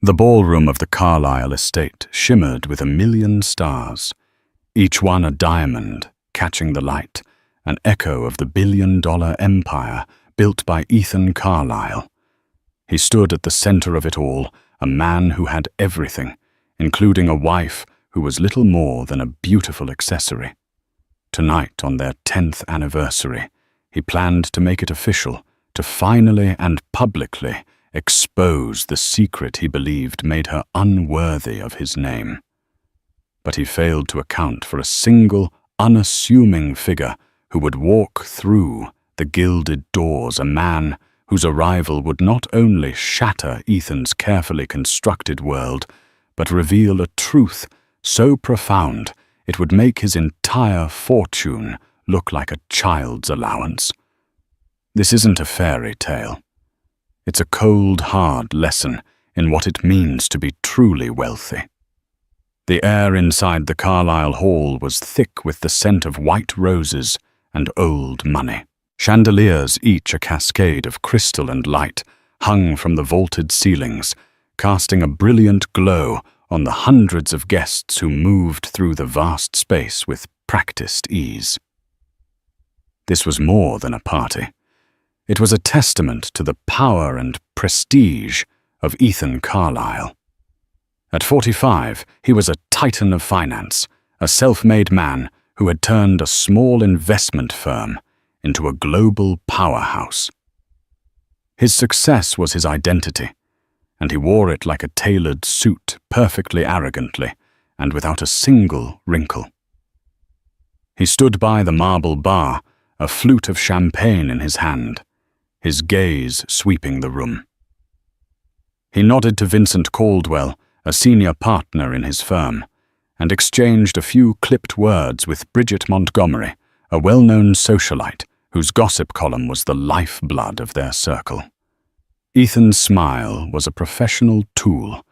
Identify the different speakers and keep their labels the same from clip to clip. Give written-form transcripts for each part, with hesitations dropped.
Speaker 1: The ballroom of the Carlisle estate shimmered with 1,000,000 stars, each one a diamond catching the light, an echo of the billion-dollar empire built by Ethan Carlisle. He stood at the center of it all, a man who had everything, including a wife who was little more than a beautiful accessory. Tonight, on their 10th anniversary, he planned to make it official, to finally and publicly expose the secret he believed made her unworthy of his name. But he failed to account for a single, unassuming figure who would walk through the gilded doors, a man whose arrival would not only shatter Ethan's carefully constructed world, but reveal a truth so profound it would make his entire fortune look like a child's allowance. This isn't a fairy tale. It's a cold, hard lesson in what it means to be truly wealthy. The air inside the Carlisle Hall was thick with the scent of white roses and old money. Chandeliers, each a cascade of crystal and light, hung from the vaulted ceilings, casting a brilliant glow on the hundreds of guests who moved through the vast space with practiced ease. This was more than a party. It was a testament to the power and prestige of Ethan Carlisle. At 45, he was a titan of finance, a self-made man who had turned a small investment firm into a global powerhouse. His success was his identity, and he wore it like a tailored suit, perfectly arrogantly, and without a single wrinkle. He stood by the marble bar, a flute of champagne in his hand, his gaze sweeping the room. He nodded to Vincent Caldwell, a senior partner in his firm, and exchanged a few clipped words with Bridget Montgomery, a well-known socialite whose gossip column was the lifeblood of their circle. Ethan's smile was a professional tool,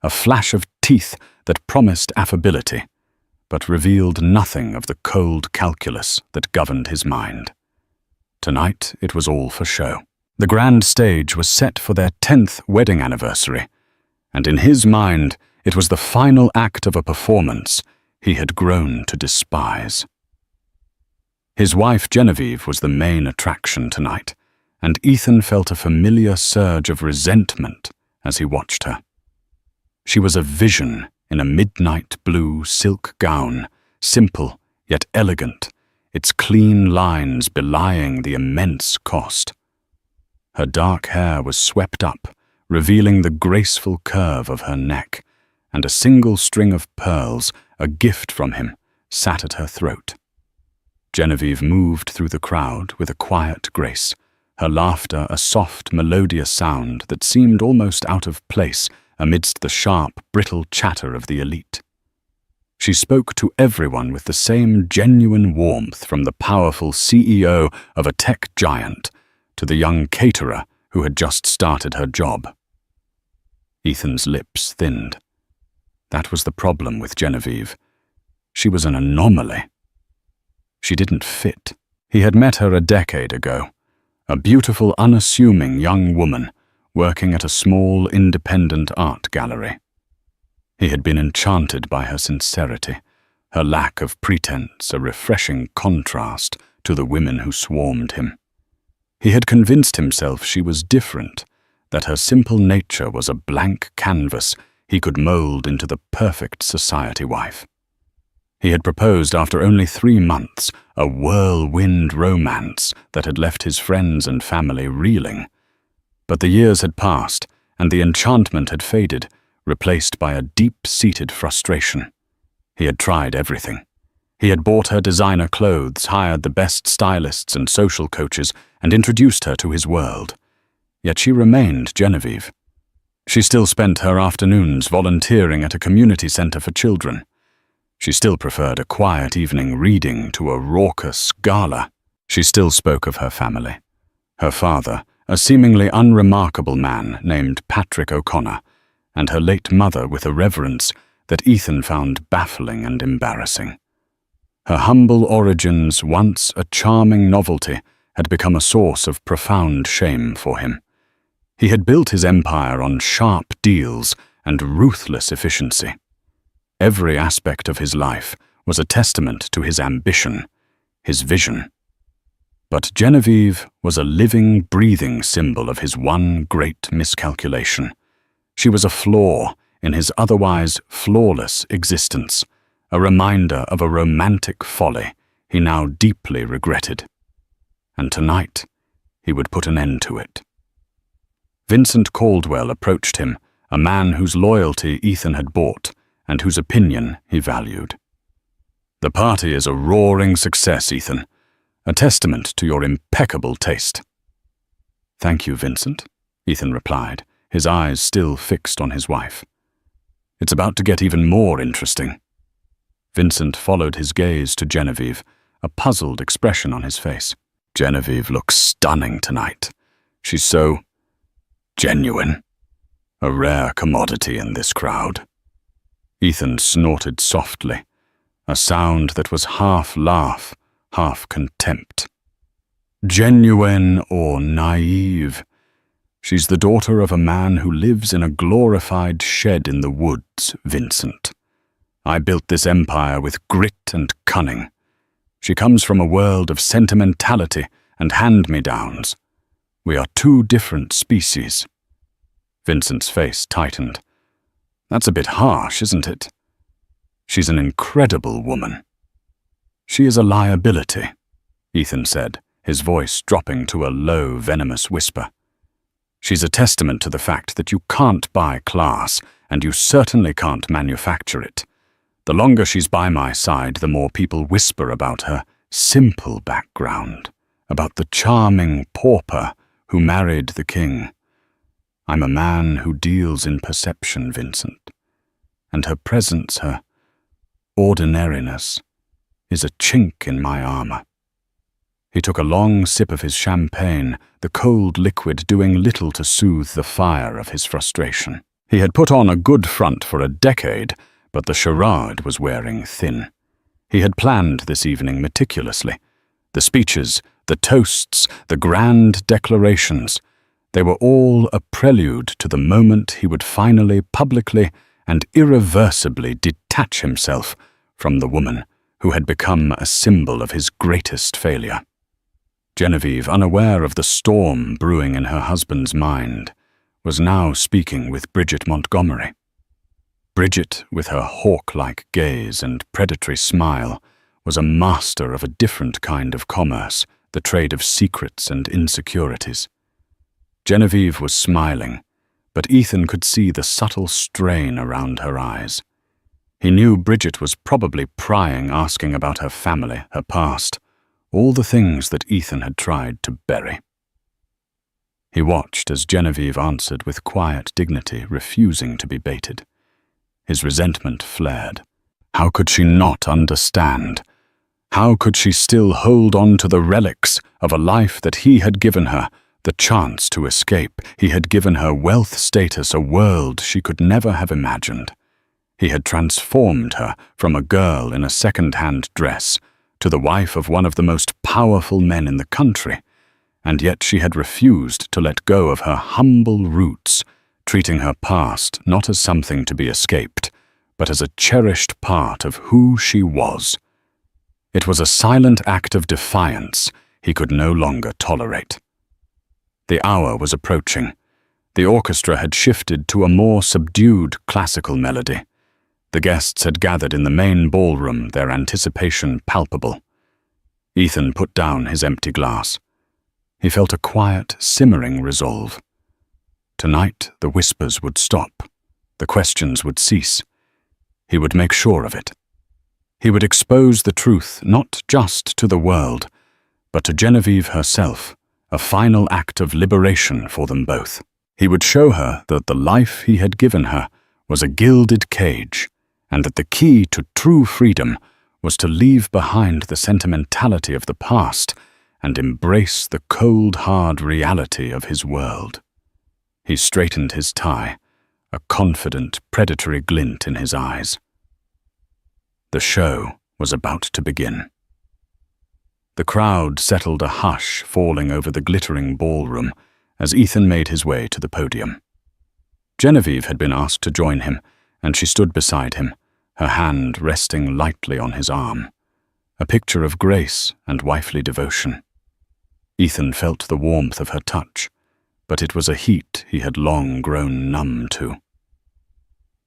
Speaker 1: a flash of teeth that promised affability, but revealed nothing of the cold calculus that governed his mind. Tonight it was all for show. The grand stage was set for their 10th wedding anniversary, and in his mind it was the final act of a performance he had grown to despise. His wife Genevieve was the main attraction tonight, and Ethan felt a familiar surge of resentment as he watched her. She was a vision in a midnight blue silk gown, simple yet elegant, its clean lines belying the immense cost. Her dark hair was swept up, revealing the graceful curve of her neck, and a single string of pearls, a gift from him, sat at her throat. Genevieve moved through the crowd with a quiet grace, her laughter a soft, melodious sound that seemed almost out of place amidst the sharp, brittle chatter of the elite. She spoke to everyone with the same genuine warmth, from the powerful CEO of a tech giant to the young caterer who had just started her job. Ethan's lips thinned. That was the problem with Genevieve. She was an anomaly. She didn't fit. He had met her a decade ago, a beautiful, unassuming young woman working at a small, independent art gallery. He had been enchanted by her sincerity, her lack of pretense, a refreshing contrast to the women who swarmed him. He had convinced himself she was different, that her simple nature was a blank canvas he could mold into the perfect society wife. He had proposed after only 3 months, a whirlwind romance that had left his friends and family reeling. But the years had passed, and the enchantment had faded, replaced by a deep-seated frustration. He had tried everything. He had bought her designer clothes, hired the best stylists and social coaches, and introduced her to his world. Yet she remained Genevieve. She still spent her afternoons volunteering at a community center for children. She still preferred a quiet evening reading to a raucous gala. She still spoke of her family. Her father, a seemingly unremarkable man named Patrick O'Connor, and her late mother with a reverence that Ethan found baffling and embarrassing. Her humble origins, once a charming novelty, had become a source of profound shame for him. He had built his empire on sharp deals and ruthless efficiency. Every aspect of his life was a testament to his ambition, his vision. But Genevieve was a living, breathing symbol of his one great miscalculation. She was a flaw in his otherwise flawless existence, a reminder of a romantic folly he now deeply regretted. And tonight, he would put an end to it. Vincent Caldwell approached him, a man whose loyalty Ethan had bought and whose opinion he valued. "The party is a roaring success, Ethan, a testament to your impeccable taste." "Thank you, Vincent," Ethan replied, his eyes still fixed on his wife. "It's about to get even more interesting." Vincent followed his gaze to Genevieve, a puzzled expression on his face. "Genevieve looks stunning tonight. She's so genuine, a rare commodity in this crowd." Ethan snorted softly, a sound that was half laugh, half contempt. "Genuine or naive? She's the daughter of a man who lives in a glorified shed in the woods, Vincent. I built this empire with grit and cunning. She comes from a world of sentimentality and hand-me-downs. We are two different species." Vincent's face tightened. "That's a bit harsh, isn't it? She's an incredible woman." "She is a liability," Ethan said, his voice dropping to a low, venomous whisper. "She's a testament to the fact that you can't buy class, and you certainly can't manufacture it. The longer she's by my side, the more people whisper about her simple background, about the charming pauper who married the king. I'm a man who deals in perception, Vincent, and her presence, her ordinariness, is a chink in my armor." He took a long sip of his champagne, the cold liquid doing little to soothe the fire of his frustration. He had put on a good front for a decade, but the charade was wearing thin. He had planned this evening meticulously. The speeches, the toasts, the grand declarations, they were all a prelude to the moment he would finally, publicly, and irreversibly detach himself from the woman who had become a symbol of his greatest failure. Genevieve, unaware of the storm brewing in her husband's mind, was now speaking with Bridget Montgomery. Bridget, with her hawk-like gaze and predatory smile, was a master of a different kind of commerce, the trade of secrets and insecurities. Genevieve was smiling, but Ethan could see the subtle strain around her eyes. He knew Bridget was probably prying, asking about her family, her past, all the things that Ethan had tried to bury. He watched as Genevieve answered with quiet dignity, refusing to be baited. His resentment flared. How could she not understand? How could she still hold on to the relics of a life that he had given her, the chance to escape? He had given her wealth, status, a world she could never have imagined. He had transformed her from a girl in a second-hand dress to the wife of one of the most powerful men in the country, and yet she had refused to let go of her humble roots, treating her past not as something to be escaped, but as a cherished part of who she was. It was a silent act of defiance he could no longer tolerate. The hour was approaching. The orchestra had shifted to a more subdued classical melody. The guests had gathered in the main ballroom, their anticipation palpable. Ethan put down his empty glass. He felt a quiet, simmering resolve. Tonight, the whispers would stop. The questions would cease. He would make sure of it. He would expose the truth not just to the world, but to Genevieve herself, a final act of liberation for them both. He would show her that the life he had given her was a gilded cage, and that the key to true freedom was to leave behind the sentimentality of the past and embrace the cold, hard reality of his world. He straightened his tie, a confident, predatory glint in his eyes. The show was about to begin. The crowd settled, a hush falling over the glittering ballroom as Ethan made his way to the podium. Genevieve had been asked to join him, and she stood beside him, her hand resting lightly on his arm, a picture of grace and wifely devotion. Ethan felt the warmth of her touch, but it was a heat he had long grown numb to.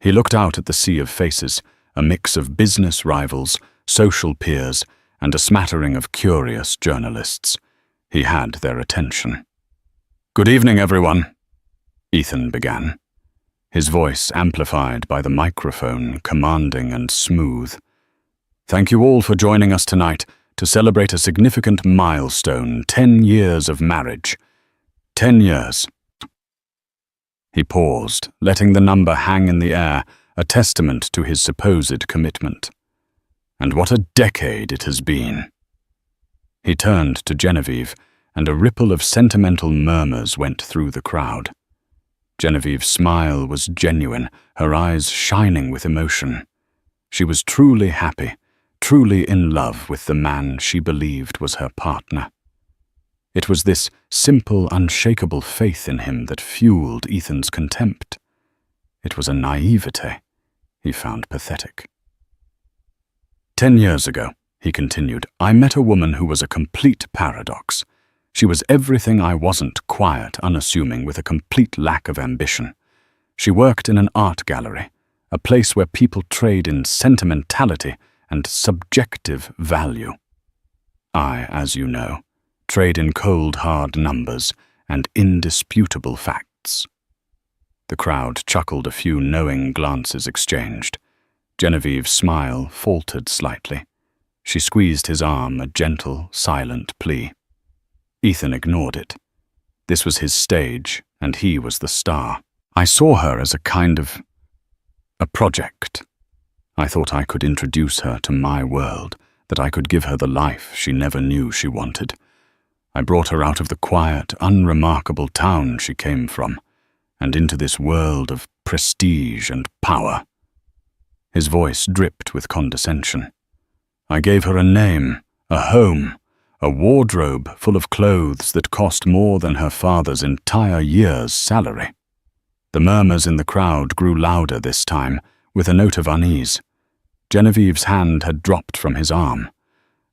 Speaker 1: He looked out at the sea of faces, a mix of business rivals, social peers, and a smattering of curious journalists. He had their attention. "Good evening, everyone," Ethan began, his voice amplified by the microphone, commanding and smooth. "Thank you all for joining us tonight to celebrate a significant milestone, 10 years of marriage. 10 years. He paused, letting the number hang in the air, a testament to his supposed commitment. And what a decade it has been. He turned to Genevieve, and a ripple of sentimental murmurs went through the crowd. Genevieve's smile was genuine, her eyes shining with emotion. She was truly happy, truly in love with the man she believed was her partner. It was this simple, unshakable faith in him that fueled Ethan's contempt. It was a naivete he found pathetic. 10 years ago, he continued, I met a woman who was a complete paradox. She was everything I wasn't, quiet, unassuming, with a complete lack of ambition. She worked in an art gallery, a place where people trade in sentimentality and subjective value. I, as you know, trade in cold, hard numbers and indisputable facts. The crowd chuckled, a few knowing glances exchanged. Genevieve's smile faltered slightly. She squeezed his arm, a gentle, silent plea. Ethan ignored it. This was his stage, and he was the star. I saw her as a project. I thought I could introduce her to my world, that I could give her the life she never knew she wanted. I brought her out of the quiet, unremarkable town she came from, and into this world of prestige and power. His voice dripped with condescension. I gave her a name, a home, a wardrobe full of clothes that cost more than her father's entire year's salary. The murmurs in the crowd grew louder this time, with a note of unease. Genevieve's hand had dropped from his arm.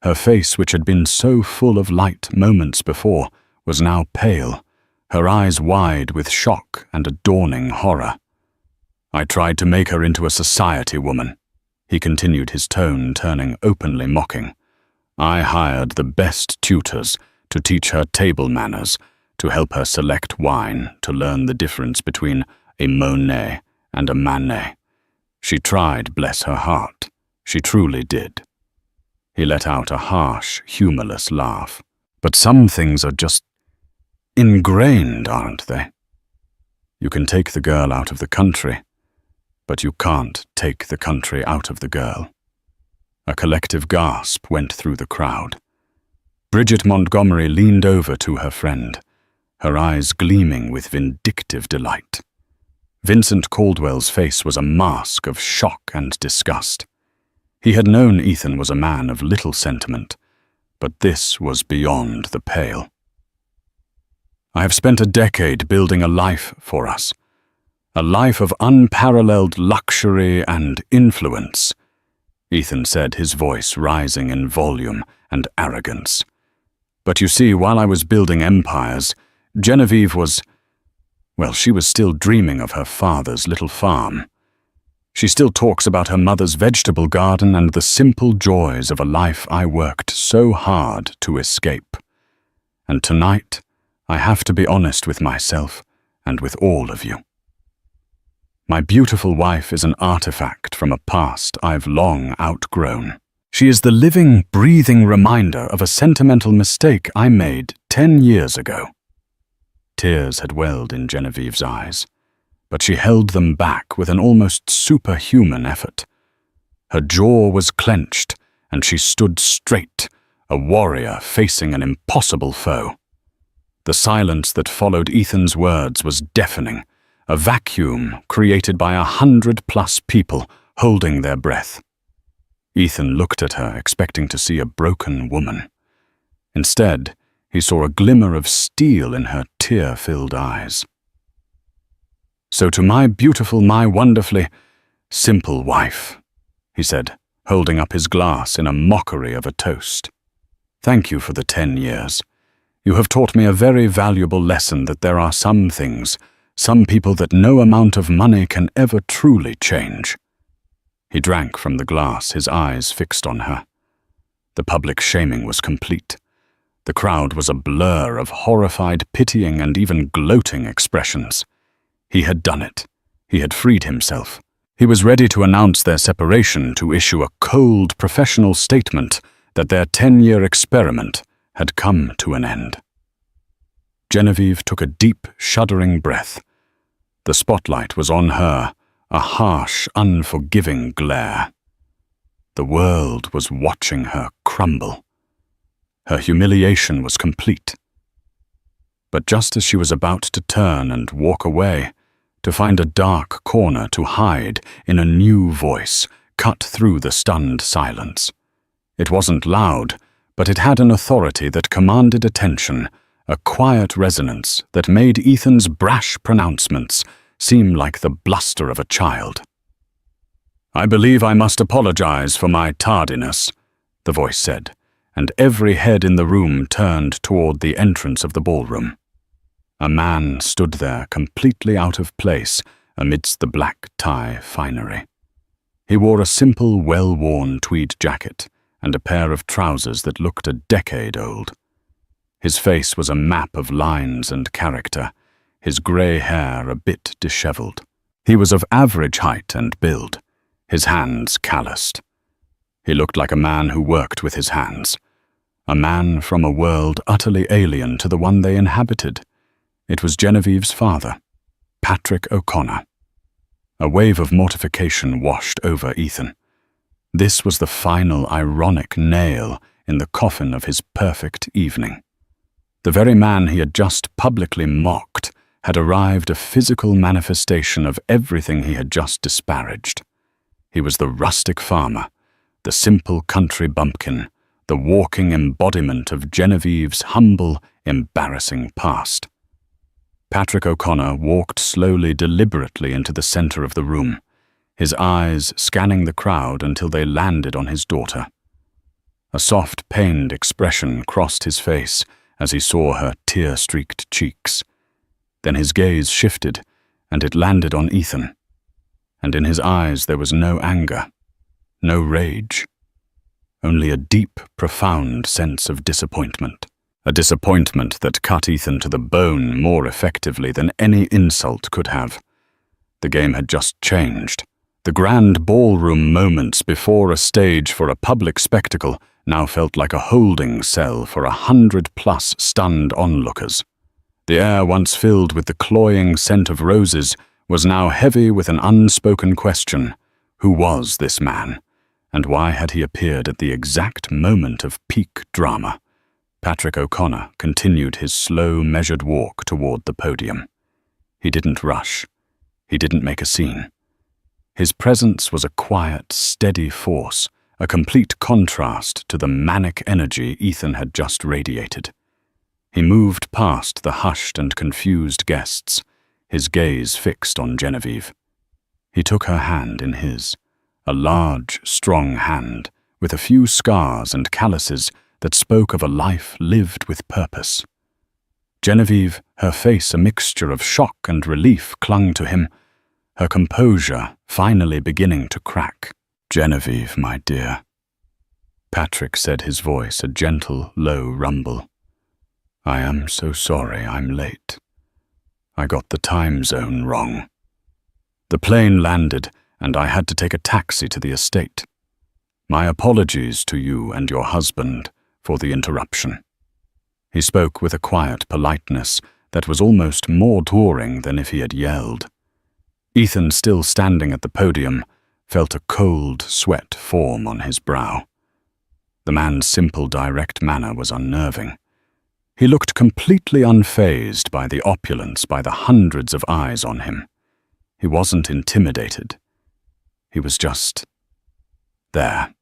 Speaker 1: Her face, which had been so full of light moments before, was now pale, her eyes wide with shock and a dawning horror. I tried to make her into a society woman, he continued, his tone turning openly mocking. I hired the best tutors to teach her table manners, to help her select wine, to learn the difference between a Monet and a Manet. She tried, bless her heart. She truly did. He let out a harsh, humorless laugh. But some things are just ingrained, aren't they? You can take the girl out of the country, but you can't take the country out of the girl. A collective gasp went through the crowd. Bridget Montgomery leaned over to her friend, her eyes gleaming with vindictive delight. Vincent Caldwell's face was a mask of shock and disgust. He had known Ethan was a man of little sentiment, but this was beyond the pale. I have spent a decade building a life for us, a life of unparalleled luxury and influence, Ethan said, his voice rising in volume and arrogance. But you see, while I was building empires, Genevieve was, well, she was still dreaming of her father's little farm. She still talks about her mother's vegetable garden and the simple joys of a life I worked so hard to escape. And tonight, I have to be honest with myself and with all of you. My beautiful wife is an artifact from a past I've long outgrown. She is the living, breathing reminder of a sentimental mistake I made 10 years ago. Tears had welled in Genevieve's eyes, but she held them back with an almost superhuman effort. Her jaw was clenched, and she stood straight, a warrior facing an impossible foe. The silence that followed Ethan's words was deafening, a vacuum created by 100+ people holding their breath. Ethan looked at her, expecting to see a broken woman. Instead, he he saw a glimmer of steel in her tear-filled eyes. So to my beautiful, my wonderfully simple wife, he said, holding up his glass in a mockery of a toast. Thank you for the 10 years. You have taught me a very valuable lesson that there are some things, some people that no amount of money can ever truly change. He drank from the glass, his eyes fixed on her. The public shaming was complete. The crowd was a blur of horrified, pitying, and even gloating expressions. He had done it. He had freed himself. He was ready to announce their separation, to issue a cold, professional statement that their 10-year experiment had come to an end. Genevieve took a deep, shuddering breath. The spotlight was on her, a harsh, unforgiving glare. The world was watching her crumble. Her humiliation was complete. But just as she was about to turn and walk away, to find a dark corner to hide in a new voice cut through the stunned silence. It wasn't loud, but it had an authority that commanded attention, a quiet resonance that made Ethan's brash pronouncements seem like the bluster of a child. "I believe I must apologize for my tardiness," the voice said, and every head in the room turned toward the entrance of the ballroom. A man stood there completely out of place amidst the black tie finery. He wore a simple, well-worn tweed jacket and a pair of trousers that looked a decade old. His face was a map of lines and character, his grey hair a bit disheveled. He was of average height and build, his hands calloused. He looked like a man who worked with his hands, a man from a world utterly alien to the one they inhabited. It was Genevieve's father, Patrick O'Connor. A wave of mortification washed over Ethan. This was the final ironic nail in the coffin of his perfect evening. The very man he had just publicly mocked had arrived, a physical manifestation of everything he had just disparaged. He was the rustic farmer, the simple country bumpkin, the walking embodiment of Genevieve's humble, embarrassing past. Patrick O'Connor walked slowly, deliberately into the center of the room, his eyes scanning the crowd until they landed on his daughter. A soft, pained expression crossed his face as he saw her tear-streaked cheeks. Then his gaze shifted, and it landed on Ethan. And in his eyes there was no anger, no rage, only a deep, profound sense of disappointment. A disappointment that cut Ethan to the bone more effectively than any insult could have. The game had just changed. The grand ballroom moments before a stage for a public spectacle now felt like a holding cell for 100+ stunned onlookers. The air, once filled with the cloying scent of roses, was now heavy with an unspoken question. Who was this man? And why had he appeared at the exact moment of peak drama? Patrick O'Connor continued his slow, measured walk toward the podium. He didn't rush. He didn't make a scene. His presence was a quiet, steady force, a complete contrast to the manic energy Ethan had just radiated. He moved past the hushed and confused guests, his gaze fixed on Genevieve. He took her hand in his, a large, strong hand, with a few scars and calluses that spoke of a life lived with purpose. Genevieve, her face a mixture of shock and relief, clung to him, her composure finally beginning to crack. "Genevieve, my dear," Patrick said, his voice a gentle, low rumble. "I am so sorry I'm late. I got the time zone wrong. The plane landed, and I had to take a taxi to the estate. My apologies to you and your husband for the interruption." He spoke with a quiet politeness that was almost more touring than if he had yelled. Ethan, still standing at the podium, felt a cold sweat form on his brow. The man's simple, direct manner was unnerving. He looked completely unfazed by the opulence, by the hundreds of eyes on him. He wasn't intimidated. He was just there.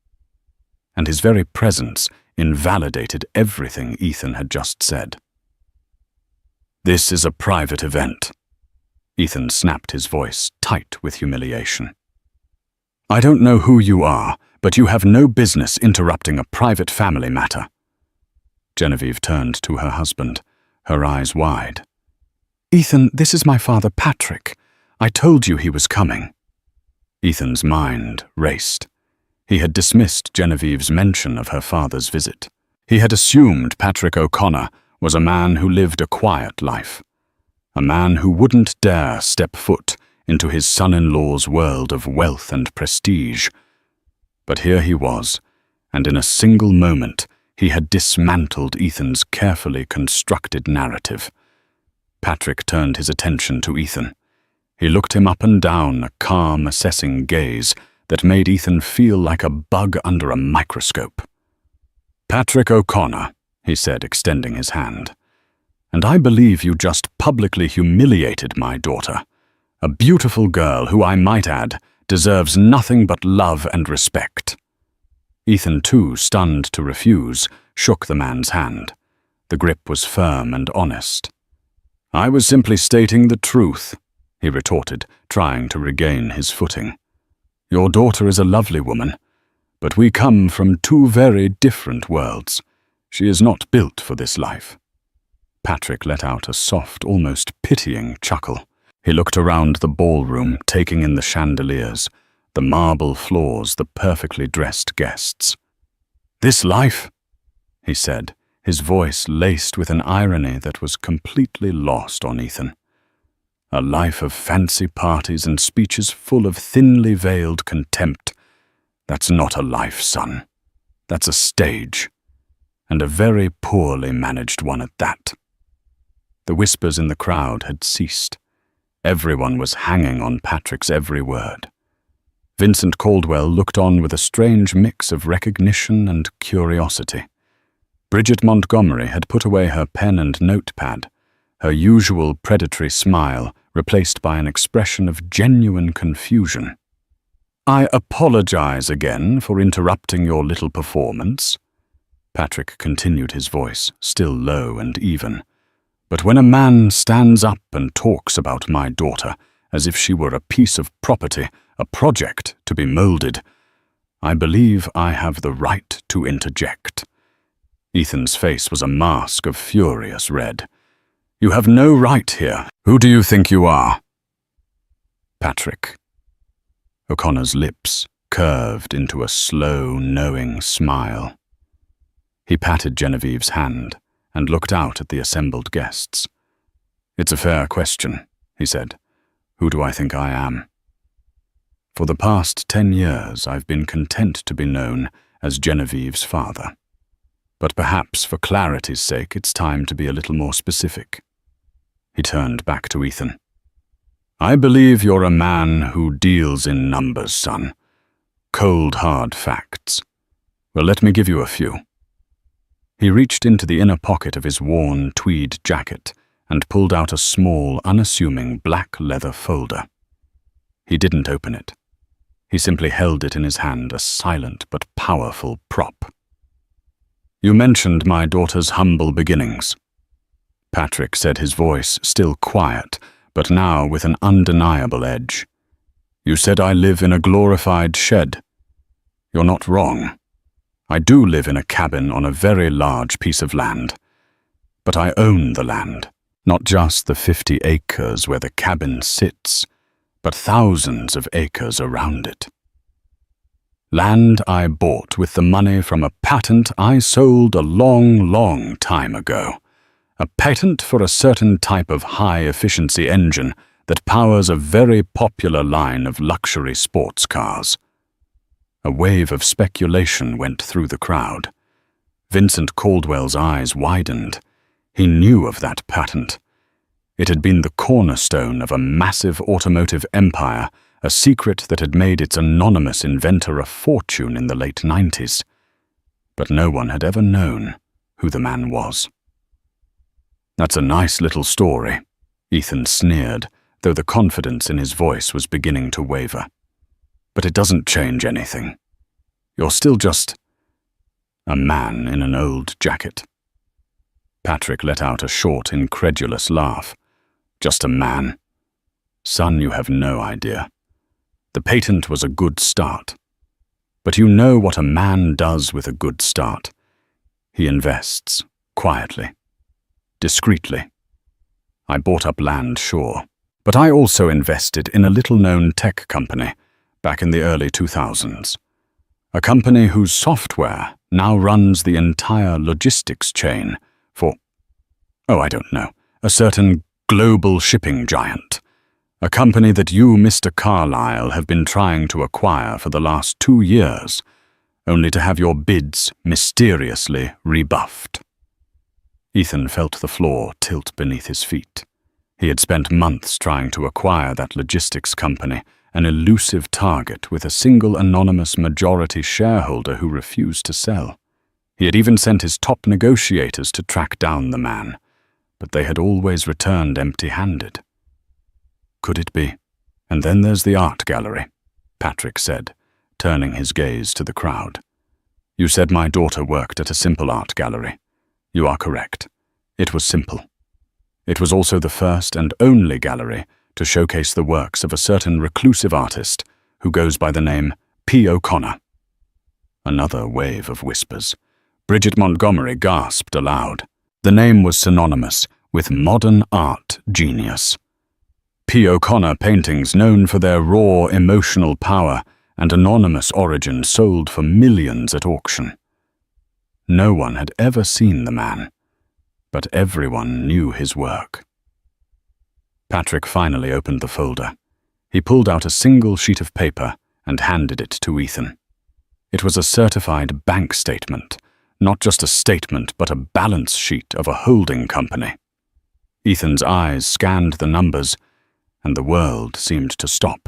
Speaker 1: And his very presence invalidated everything Ethan had just said. "This is a private event," Ethan snapped, his voice tight with humiliation. "I don't know who you are, but you have no business interrupting a private family matter." Genevieve turned to her husband, her eyes wide. "Ethan, this is my father, Patrick. I told you he was coming." Ethan's mind raced. He had dismissed Genevieve's mention of her father's visit. He had assumed Patrick O'Connor was a man who lived a quiet life, a man who wouldn't dare step foot into his son-in-law's world of wealth and prestige. But here he was, and in a single moment he had dismantled Ethan's carefully constructed narrative. Patrick turned his attention to Ethan. He looked him up and down, a calm, assessing gaze that made Ethan feel like a bug under a microscope. "Patrick O'Connor," he said, extending his hand, "and I believe you just publicly humiliated my daughter. A beautiful girl who, I might add, deserves nothing but love and respect." Ethan, too, stunned to refuse, shook the man's hand. The grip was firm and honest. "I was simply stating the truth," he retorted, trying to regain his footing. "Your daughter is a lovely woman, but we come from two very different worlds. She is not built for this life." Patrick let out a soft, almost pitying chuckle. He looked around the ballroom, taking in the chandeliers, the marble floors, the perfectly dressed guests. "This life?" he said, his voice laced with an irony that was completely lost on Ethan. "A life of fancy parties and speeches full of thinly veiled contempt. That's not a life, son. That's a stage, and a very poorly managed one at that." The whispers in the crowd had ceased. Everyone was hanging on Patrick's every word. Vincent Caldwell looked on with a strange mix of recognition and curiosity. Bridget Montgomery had put away her pen and notepad, her usual predatory smile replaced by an expression of genuine confusion. "I apologize again for interrupting your little performance," Patrick continued, his voice still low and even. "But when a man stands up and talks about my daughter as if she were a piece of property, a project to be molded, I believe I have the right to interject." Ethan's face was a mask of furious red. "You have no right here. Who do you think you are?" "Patrick." O'Connor's lips curved into a slow, knowing smile. He patted Genevieve's hand and looked out at the assembled guests. "It's a fair question," he said. "Who do I think I am? For the past 10 years, I've been content to be known as Genevieve's father. But perhaps for clarity's sake, it's time to be a little more specific." He turned back to Ethan. "I believe you're a man who deals in numbers, son. Cold, hard facts. Well, let me give you a few." He reached into the inner pocket of his worn tweed jacket and pulled out a small, unassuming black leather folder. He didn't open it. He simply held it in his hand, a silent but powerful prop. "You mentioned my daughter's humble beginnings," Patrick said, his voice still quiet, but now with an undeniable edge. "You said I live in a glorified shed. You're not wrong. I do live in a cabin on a very large piece of land. But I own the land, not just the 50 acres where the cabin sits, but thousands of acres around it. Land I bought with the money from a patent I sold a long, long time ago. A patent for a certain type of high-efficiency engine that powers a very popular line of luxury sports cars." A wave of speculation went through the crowd. Vincent Caldwell's eyes widened. He knew of that patent. It had been the cornerstone of a massive automotive empire, a secret that had made its anonymous inventor a fortune in the late 90s. But no one had ever known who the man was. "That's a nice little story," Ethan sneered, though the confidence in his voice was beginning to waver. "But it doesn't change anything. You're still just a man in an old jacket." Patrick let out a short, incredulous laugh. "Just a man. Son, you have no idea. The patent was a good start. But you know what a man does with a good start. He invests, quietly, discreetly. I bought up land, sure, but I also invested in a little-known tech company back in the early 2000s. A company whose software now runs the entire logistics chain for, I don't know, a certain global shipping giant. A company that you, Mr. Carlyle, have been trying to acquire for the last 2 years, only to have your bids mysteriously rebuffed. Ethan felt the floor tilt beneath his feet. He had spent months trying to acquire that logistics company, an elusive target with a single anonymous majority shareholder who refused to sell. He had even sent his top negotiators to track down the man, but they had always returned empty-handed. Could it be? And then there's the art gallery, Patrick said, turning his gaze to the crowd. You said my daughter worked at a simple art gallery. You are correct. It was simple. It was also the first and only gallery to showcase the works of a certain reclusive artist who goes by the name P. O'Connor. Another wave of whispers. Bridget Montgomery gasped aloud. The name was synonymous with modern art genius. P. O'Connor paintings known for their raw emotional power and anonymous origin sold for millions at auction. No one had ever seen the man, but everyone knew his work. Patrick finally opened the folder. He pulled out a single sheet of paper and handed it to Ethan. It was a certified bank statement, not just a statement but a balance sheet of a holding company. Ethan's eyes scanned the numbers, and the world seemed to stop.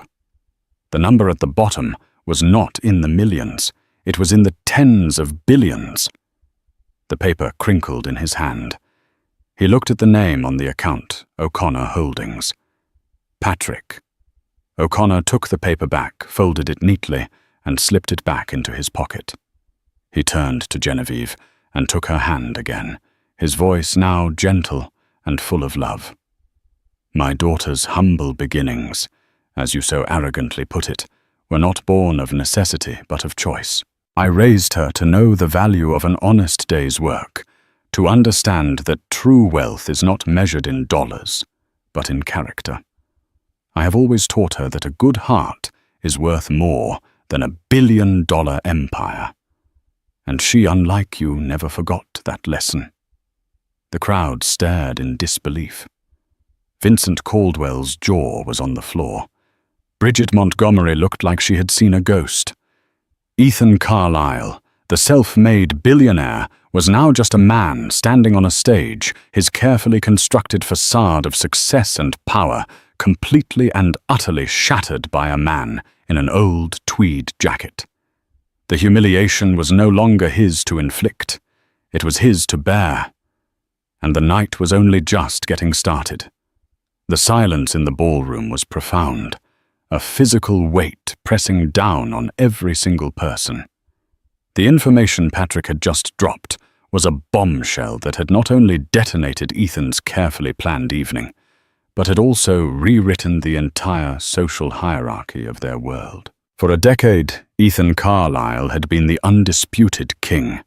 Speaker 1: The number at the bottom was not in the millions, it was in the tens of billions. The paper crinkled in his hand. He looked at the name on the account, O'Connor Holdings. Patrick. O'Connor took the paper back, folded it neatly, and slipped it back into his pocket. He turned to Genevieve and took her hand again, his voice now gentle and full of love. My daughter's humble beginnings, as you so arrogantly put it, were not born of necessity but of choice. I raised her to know the value of an honest day's work, to understand that true wealth is not measured in dollars, but in character. I have always taught her that a good heart is worth more than $1 billion empire. And she, unlike you, never forgot that lesson. The crowd stared in disbelief. Vincent Caldwell's jaw was on the floor. Bridget Montgomery looked like she had seen a ghost. Ethan Carlyle, the self-made billionaire, was now just a man standing on a stage, his carefully constructed facade of success and power completely and utterly shattered by a man in an old tweed jacket. The humiliation was no longer his to inflict. It was his to bear. And the night was only just getting started. The silence in the ballroom was profound, a physical weight pressing down on every single person. The information Patrick had just dropped was a bombshell that had not only detonated Ethan's carefully planned evening, but had also rewritten the entire social hierarchy of their world. For a decade, Ethan Carlyle had been the undisputed king,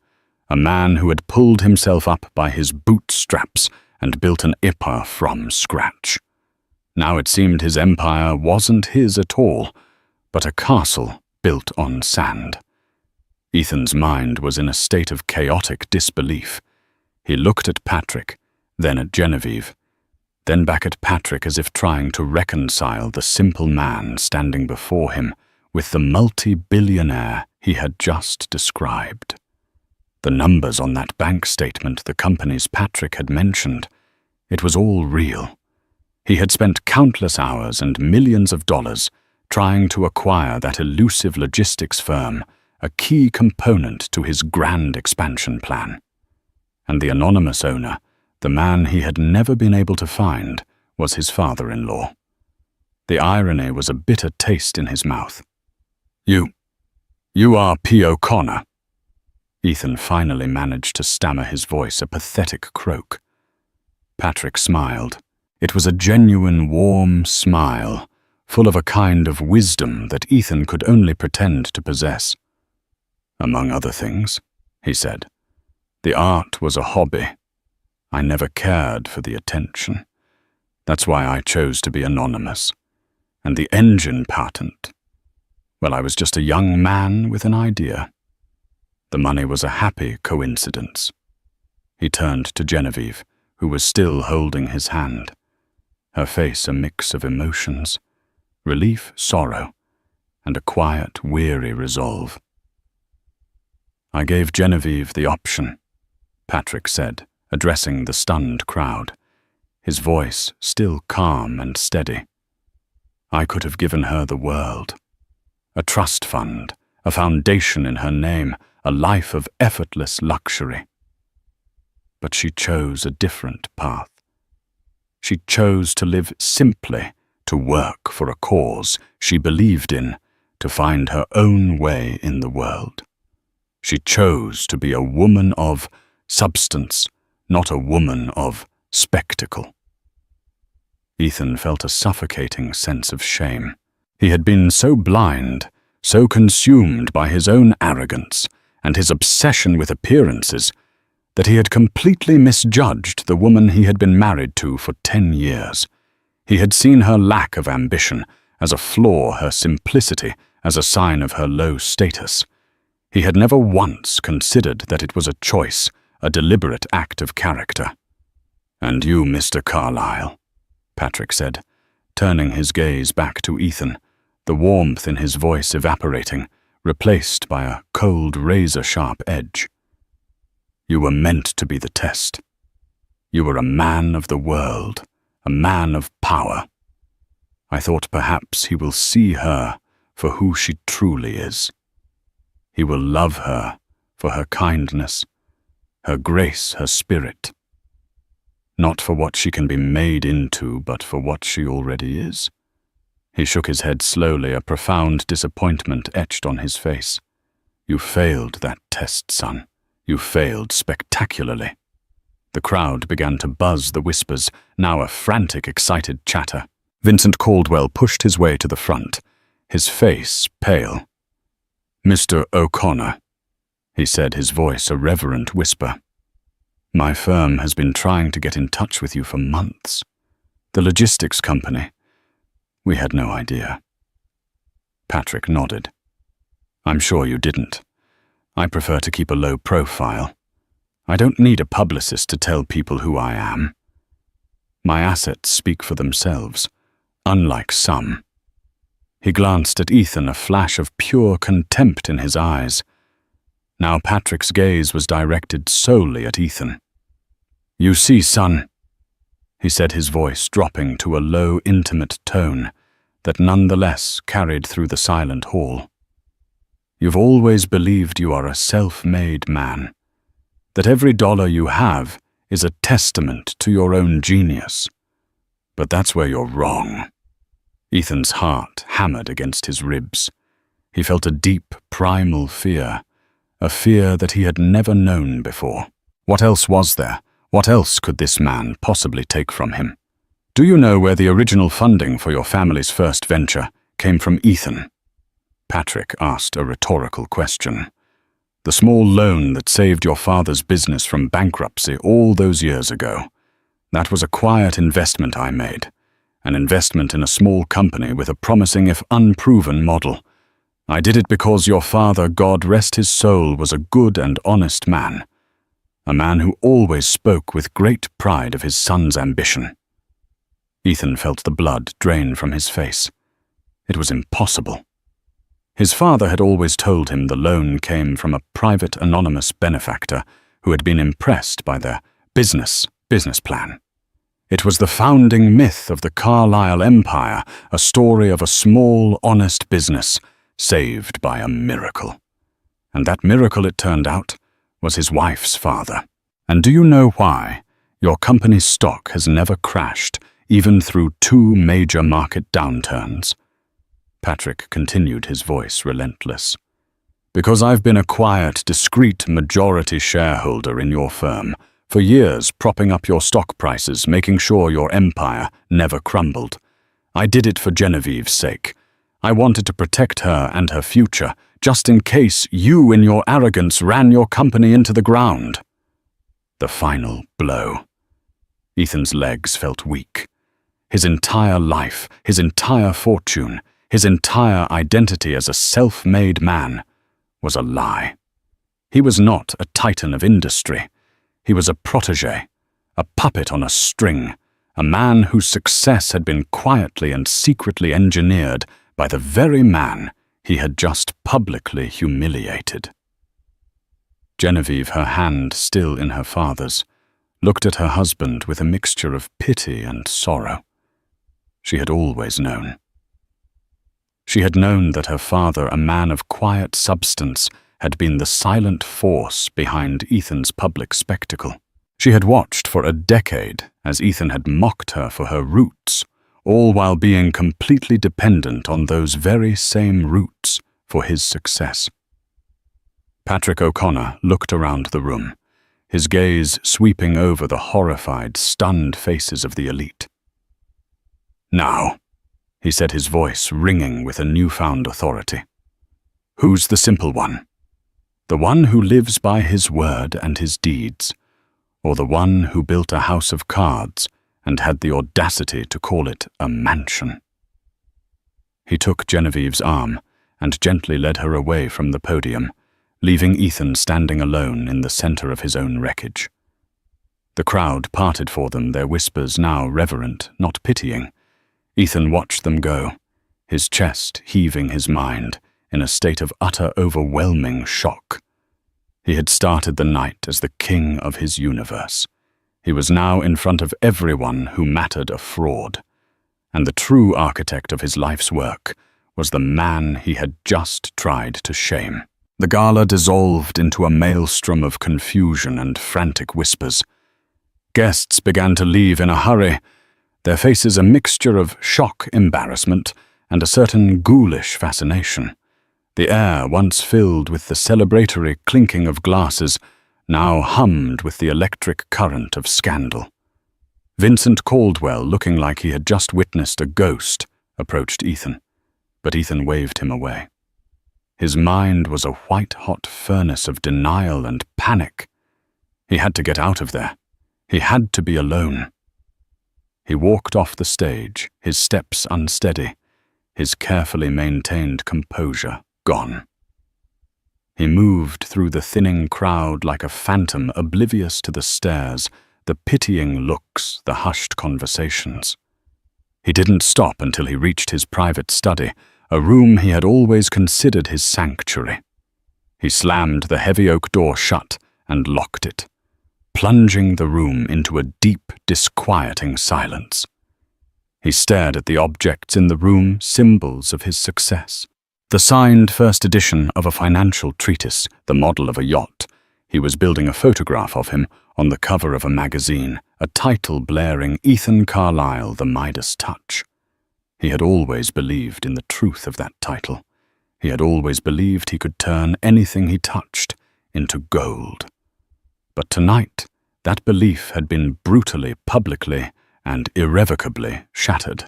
Speaker 1: a man who had pulled himself up by his bootstraps and built an empire from scratch. Now it seemed his empire wasn't his at all, but a castle built on sand. Ethan's mind was in a state of chaotic disbelief. He looked at Patrick, then at Genevieve, then back at Patrick as if trying to reconcile the simple man standing before him with the multi-billionaire he had just described. The numbers on that bank statement, the companies Patrick had mentioned, it was all real. He had spent countless hours and millions of dollars trying to acquire that elusive logistics firm, a key component to his grand expansion plan. And the anonymous owner, the man he had never been able to find, was his father-in-law. The irony was a bitter taste in his mouth. You are P. O'Connor. Ethan finally managed to stammer his voice a pathetic croak. Patrick smiled. It was a genuine, warm smile, full of a kind of wisdom that Ethan could only pretend to possess. "Among other things," he said, "the art was a hobby. I never cared for the attention. That's why I chose to be anonymous. And the engine patent, well, I was just a young man with an idea. The money was a happy coincidence." He turned to Genevieve, who was still holding his hand, her face a mix of emotions, relief, sorrow, and a quiet, weary resolve. "I gave Genevieve the option," Patrick said, addressing the stunned crowd, his voice still calm and steady. "I could have given her the world. A trust fund, a foundation in her name, a life of effortless luxury. But she chose a different path. She chose to live simply, to work for a cause she believed in, to find her own way in the world. She chose to be a woman of substance, not a woman of spectacle." Ethan felt a suffocating sense of shame. He had been so blind, so consumed by his own arrogance and his obsession with appearances, that he had completely misjudged the woman he had been married to for 10 years. He had seen her lack of ambition as a flaw, her simplicity as a sign of her low status. He had never once considered that it was a choice, a deliberate act of character. "And you, Mr. Carlyle," Patrick said, turning his gaze back to Ethan, the warmth in his voice evaporating, replaced by a cold, razor-sharp edge. "You were meant to be the test. You were a man of the world, a man of power. I thought perhaps he will see her for who she truly is. He will love her for her kindness, her grace, her spirit. Not for what she can be made into, but for what she already is." He shook his head slowly, a profound disappointment etched on his face. "You failed that test, son. You failed spectacularly." The crowd began to buzz the whispers, now a frantic, excited chatter. Vincent Caldwell pushed his way to the front, his face pale. "Mr. O'Connor," he said, his voice a reverent whisper, "my firm has been trying to get in touch with you for months. The logistics company. We had no idea." Patrick nodded. "I'm sure you didn't. I prefer to keep a low profile. I don't need a publicist to tell people who I am. My assets speak for themselves, unlike some." He glanced at Ethan, a flash of pure contempt in his eyes. Now Patrick's gaze was directed solely at Ethan. "You see, son," he said, his voice dropping to a low, intimate tone that nonetheless carried through the silent hall. "You've always believed you are a self-made man, that every dollar you have is a testament to your own genius. But that's where you're wrong." Ethan's heart hammered against his ribs. He felt a deep, primal fear, a fear that he had never known before. What else was there? What else could this man possibly take from him? "Do you know where the original funding for your family's first venture came from, Ethan?" Patrick asked a rhetorical question. "The small loan that saved your father's business from bankruptcy all those years ago. That was a quiet investment I made, an investment in a small company with a promising if unproven model. I did it because your father, God rest his soul, was a good and honest man, a man who always spoke with great pride of his son's ambition." Ethan felt the blood drain from his face. It was impossible. His father had always told him the loan came from a private anonymous benefactor who had been impressed by their business plan. It was the founding myth of the Carlyle Empire, a story of a small, honest business saved by a miracle. And that miracle, it turned out, was his wife's father. And do you know why your company's stock has never crashed, even through 2 major market downturns? Patrick continued, his voice relentless. "Because I've been a quiet, discreet majority shareholder in your firm For years, propping up your stock prices, making sure your empire never crumbled. I did it for Genevieve's sake. I wanted to protect her and her future, just in case you in your arrogance ran your company into the ground. The final blow. Ethan's legs felt weak. His entire life, his entire fortune, his entire identity as a self-made man was a lie. He was not a titan of industry. He was a protégé, a puppet on a string, a man whose success had been quietly and secretly engineered by the very man he had just publicly humiliated. Genevieve, her hand still in her father's, looked at her husband with a mixture of pity and sorrow. She had always known. She had known that her father, a man of quiet substance, had been the silent force behind Ethan's public spectacle. She had watched for a decade as Ethan had mocked her for her roots, all while being completely dependent on those very same roots for his success. Patrick O'Connor looked around the room, his gaze sweeping over the horrified, stunned faces of the elite. "Now," he said, his voice ringing with a newfound authority, "who's the simple one? The one who lives by his word and his deeds, or the one who built a house of cards and had the audacity to call it a mansion?" He took Genevieve's arm and gently led her away from the podium, leaving Ethan standing alone in the center of his own wreckage. The crowd parted for them, their whispers now reverent, not pitying. Ethan watched them go, his chest heaving his mind in a state of utter overwhelming shock. He had started the night as the king of his universe. He was now in front of everyone who mattered a fraud, and the true architect of his life's work was the man he had just tried to shame. The gala dissolved into a maelstrom of confusion and frantic whispers. Guests began to leave in a hurry, their faces a mixture of shock, embarrassment, and a certain ghoulish fascination. The air, once filled with the celebratory clinking of glasses, now hummed with the electric current of scandal. Vincent Caldwell, looking like he had just witnessed a ghost, approached Ethan, but Ethan waved him away. His mind was a white-hot furnace of denial and panic. He had to get out of there. He had to be alone. He walked off the stage, his steps unsteady, his carefully maintained composure gone. He moved through the thinning crowd like a phantom, oblivious to the stares, the pitying looks, the hushed conversations. He didn't stop until he reached his private study, a room he had always considered his sanctuary. He slammed the heavy oak door shut and locked it, plunging the room into a deep, disquieting silence. He stared at the objects in the room, symbols of his success. The signed first edition of a financial treatise, the model of a yacht. He was building a photograph of him on the cover of a magazine, a title blaring Ethan Carlyle, The Midas Touch. He had always believed in the truth of that title. He had always believed he could turn anything he touched into gold. But tonight, that belief had been brutally, publicly, and irrevocably shattered.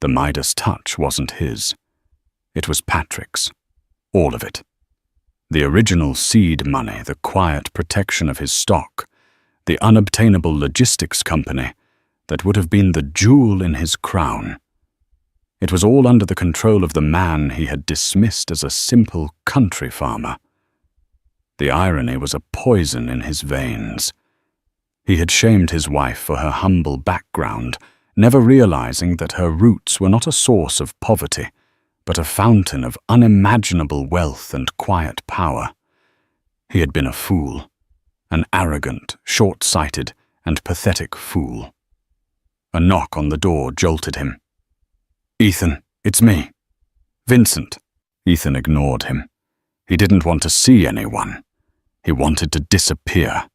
Speaker 1: The Midas touch wasn't his. It was Patrick's. All of it. The original seed money, the quiet protection of his stock, the unobtainable logistics company that would have been the jewel in his crown. It was all under the control of the man he had dismissed as a simple country farmer. The irony was a poison in his veins. He had shamed his wife for her humble background, never realizing that her roots were not a source of poverty, but a fountain of unimaginable wealth and quiet power. He had been a fool, an arrogant, short-sighted, and pathetic fool. A knock on the door jolted him. "Ethan, it's me. Vincent." Ethan ignored him. He didn't want to see anyone. He wanted to disappear.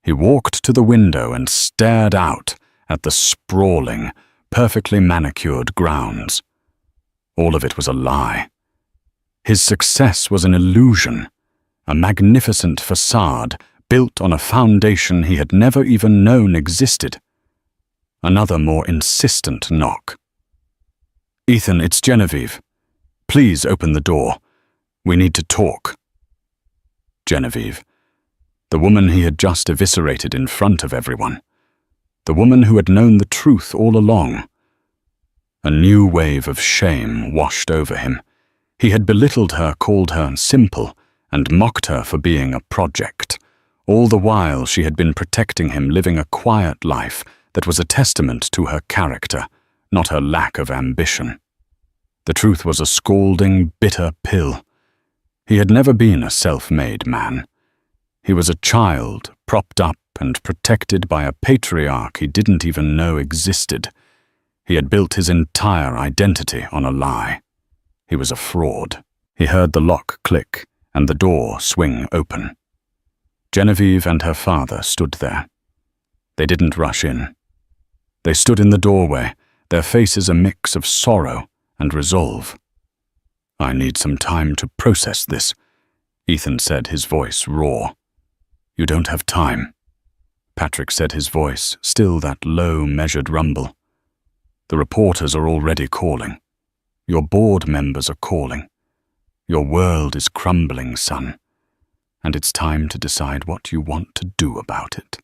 Speaker 1: He walked to the window and stared out at the sprawling, perfectly manicured grounds. All of it was a lie. His success was an illusion, a magnificent facade built on a foundation he had never even known existed. Another more insistent knock. "Ethan, it's Genevieve. Please open the door. We need to talk." Genevieve. The woman he had just eviscerated in front of everyone. The woman who had known the truth all along. A new wave of shame washed over him. He had belittled her, called her simple, and mocked her for being a project. All the while she had been protecting him, living a quiet life that was a testament to her character, not her lack of ambition. The truth was a scalding, bitter pill. He had never been a self-made man. He was a child, propped up and protected by a patriarch he didn't even know existed. He had built his entire identity on a lie. He was a fraud. He heard the lock click and the door swing open. Genevieve and her father stood there. They didn't rush in. They stood in the doorway, their faces a mix of sorrow and resolve. "I need some time to process this," Ethan said, his voice raw. "You don't have time," Patrick said, his voice still that low, measured rumble. "The reporters are already calling. Your board members are calling. Your world is crumbling, son, and it's time to decide what you want to do about it."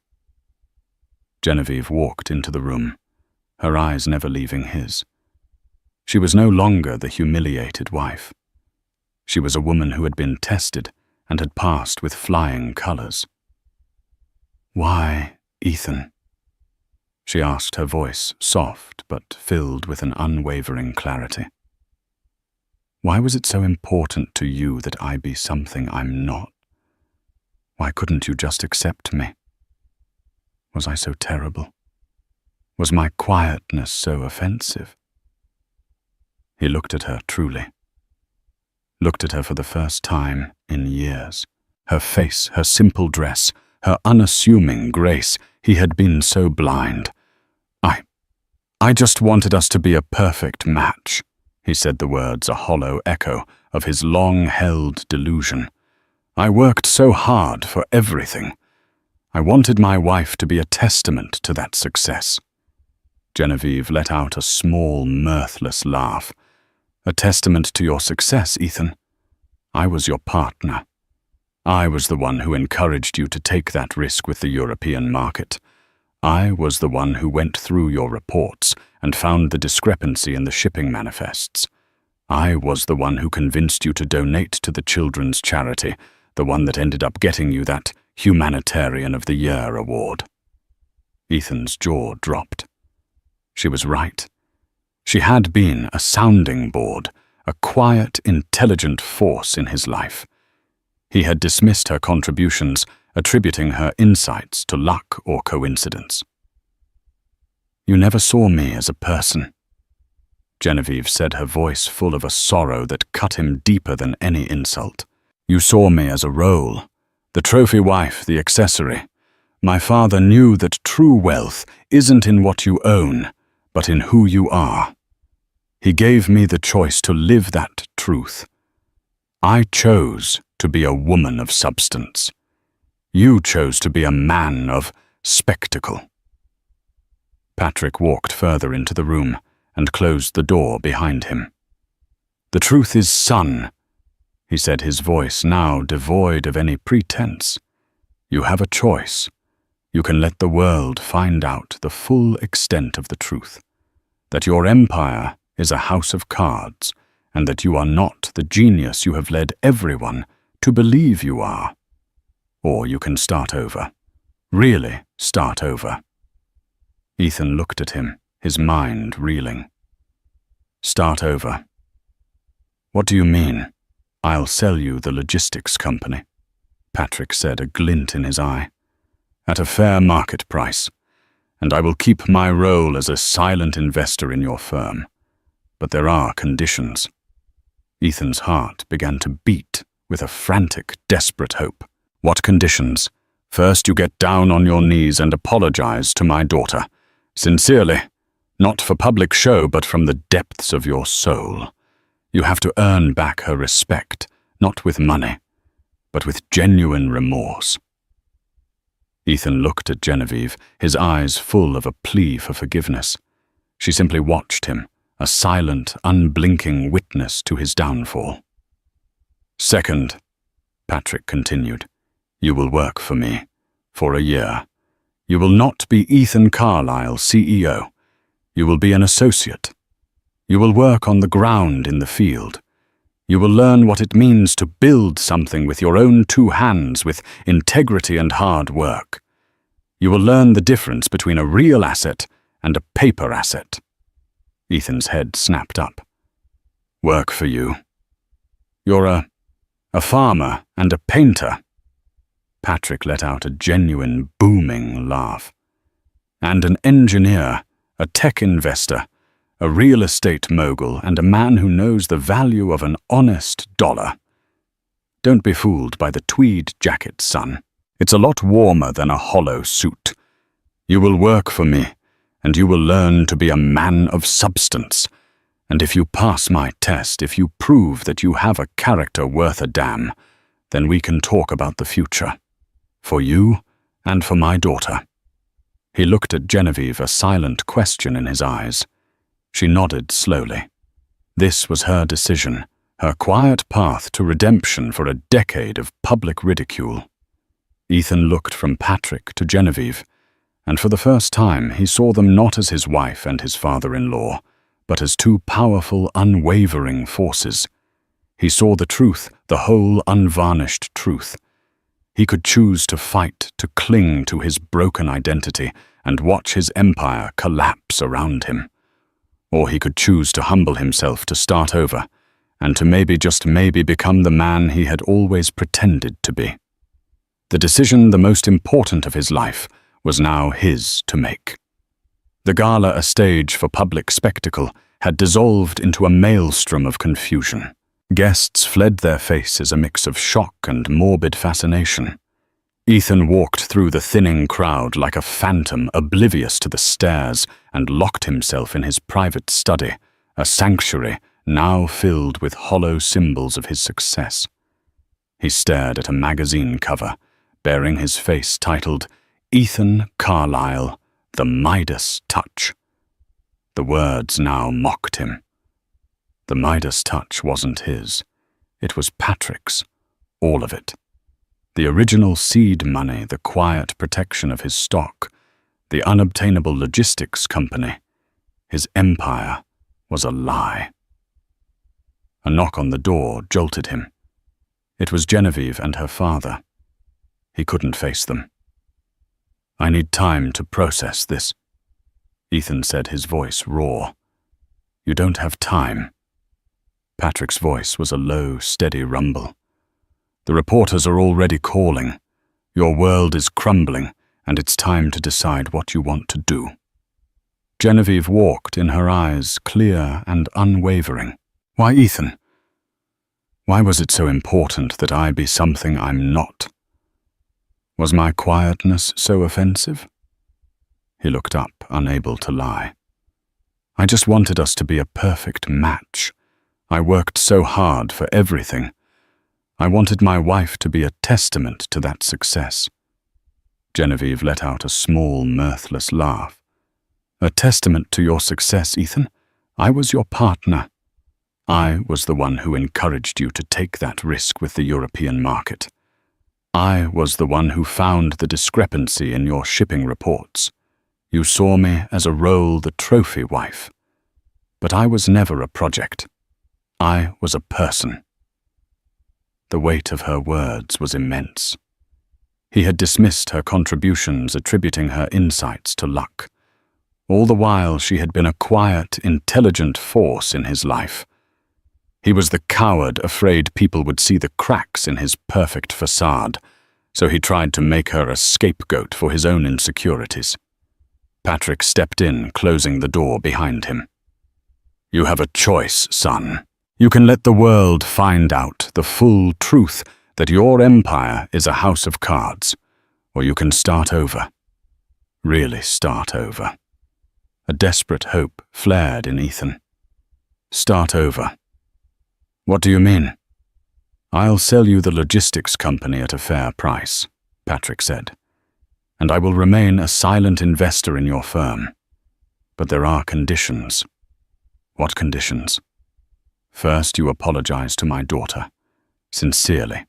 Speaker 1: Genevieve walked into the room, her eyes never leaving his. She was no longer the humiliated wife. She was a woman who had been tested and had passed with flying colors. "Why, Ethan?" she asked, her voice soft but filled with an unwavering clarity. "Why was it so important to you that I be something I'm not? Why couldn't you just accept me? Was I so terrible? Was my quietness so offensive?" He looked at her truly. Looked at her for the first time in years. Her face, her simple dress, her unassuming grace. He had been so blind. I just wanted us to be a perfect match." He said the words, a hollow echo of his long-held delusion. "I worked so hard for everything. I wanted my wife to be a testament to that success." Genevieve let out a small, mirthless laugh. "A testament to your success, Ethan? I was your partner. I was the one who encouraged you to take that risk with the European market. I was the one who went through your reports and found the discrepancy in the shipping manifests. I was the one who convinced you to donate to the children's charity, the one that ended up getting you that Humanitarian of the Year award." Ethan's jaw dropped. She was right. She had been a sounding board, a quiet, intelligent force in his life. He had dismissed her contributions, attributing her insights to luck or coincidence. "You never saw me as a person," Genevieve said, her voice full of a sorrow that cut him deeper than any insult. "You saw me as a role, the trophy wife, the accessory. My father knew that true wealth isn't in what you own, but in who you are. He gave me the choice to live that truth. I chose to be a woman of substance. You chose to be a man of spectacle." Patrick walked further into the room and closed the door behind him. "The truth is, son," he said, his voice now devoid of any pretense. "You have a choice. You can let the world find out the full extent of the truth, that your empire is a house of cards, and that you are not the genius you have led everyone to believe you are. Or you can start over. Really start over." Ethan looked at him, his mind reeling. "Start over? What do you mean?" "I'll sell you the logistics company," Patrick said, a glint in his eye, "at a fair market price, and I will keep my role as a silent investor in your firm. But there are conditions." Ethan's heart began to beat with a frantic, desperate hope. "What conditions?" "First, you get down on your knees and apologize to my daughter. Sincerely, not for public show, but from the depths of your soul. You have to earn back her respect, not with money, but with genuine remorse." Ethan looked at Genevieve, his eyes full of a plea for forgiveness. She simply watched him, a silent, unblinking witness to his downfall. "Second," Patrick continued, "you will work for me, for a year. You will not be Ethan Carlyle, CEO. You will be an associate. You will work on the ground in the field. You will learn what it means to build something with your own two hands, with integrity and hard work. You will learn the difference between a real asset and a paper asset." Ethan's head snapped up. "Work for you? You're a farmer and a painter." Patrick let out a genuine, booming laugh. "And an engineer, a tech investor, a real estate mogul, and a man who knows the value of an honest dollar. Don't be fooled by the tweed jacket, son. It's a lot warmer than a hollow suit. You will work for me, and you will learn to be a man of substance. And if you pass my test, if you prove that you have a character worth a damn, then we can talk about the future. For you and for my daughter." He looked at Genevieve, a silent question in his eyes. She nodded slowly. This was her decision, her quiet path to redemption for a decade of public ridicule. Ethan looked from Patrick to Genevieve, and for the first time he saw them not as his wife and his father-in-law, but as two powerful, unwavering forces. He saw the truth, the whole unvarnished truth. He could choose to fight, to cling to his broken identity, and watch his empire collapse around him. Or he could choose to humble himself, to start over, and to maybe, just maybe, become the man he had always pretended to be. The decision, the most important of his life, was now his to make. The gala, a stage for public spectacle, had dissolved into a maelstrom of confusion. Guests fled their faces, a mix of shock and morbid fascination. Ethan walked through the thinning crowd like a phantom, oblivious to the stares, and locked himself in his private study, a sanctuary now filled with hollow symbols of his success. He stared at a magazine cover, bearing his face titled, "Ethan Carlyle, the Midas Touch." The words now mocked him. The Midas touch wasn't his. It was Patrick's, all of it. The original seed money, the quiet protection of his stock, the unobtainable logistics company. His empire was a lie. A knock on the door jolted him. It was Genevieve and her father. He couldn't face them. "I need time to process this," Ethan said, his voice raw. "You don't have time." Patrick's voice was a low, steady rumble. "The reporters are already calling. Your world is crumbling, and it's time to decide what you want to do." Genevieve walked in her eyes, clear and unwavering. "Why, Ethan? Why was it so important that I be something I'm not? Was my quietness so offensive?" He looked up, unable to lie. "I just wanted us to be a perfect match. I worked so hard for everything. I wanted my wife to be a testament to that success." Genevieve let out a small, mirthless laugh. "A testament to your success, Ethan? I was your partner. I was the one who encouraged you to take that risk with the European market. I was the one who found the discrepancy in your shipping reports. You saw me as a role, the trophy wife. But I was never a project. I was a person." The weight of her words was immense. He had dismissed her contributions, attributing her insights to luck. All the while she had been a quiet, intelligent force in his life. He was the coward afraid people would see the cracks in his perfect facade, so he tried to make her a scapegoat for his own insecurities. Patrick stepped in, closing the door behind him. "You have a choice, son. You can let the world find out the full truth that your empire is a house of cards, or you can start over. Really start over." A desperate hope flared in Ethan. "Start over. What do you mean?" "I'll sell you the logistics company at a fair price," Patrick said. and I will remain a silent investor in your firm. But there are conditions." "What conditions?" "First, you apologize to my daughter, sincerely,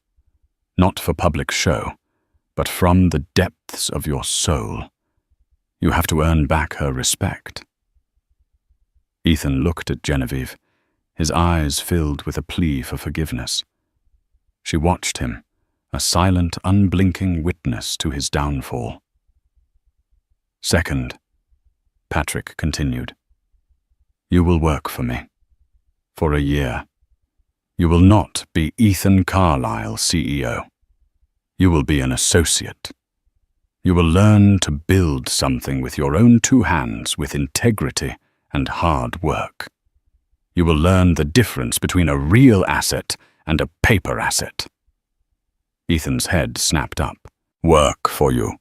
Speaker 1: not for public show, but from the depths of your soul. You have to earn back her respect." Ethan looked at Genevieve, his eyes filled with a plea for forgiveness. She watched him, a silent, unblinking witness to his downfall. "Second," Patrick continued, "you will work for me. For a year. You will not be Ethan Carlyle, CEO. You will be an associate. You will learn to build something with your own two hands, with integrity and hard work. You will learn the difference between a real asset and a paper asset." Ethan's head snapped up. "Work for you.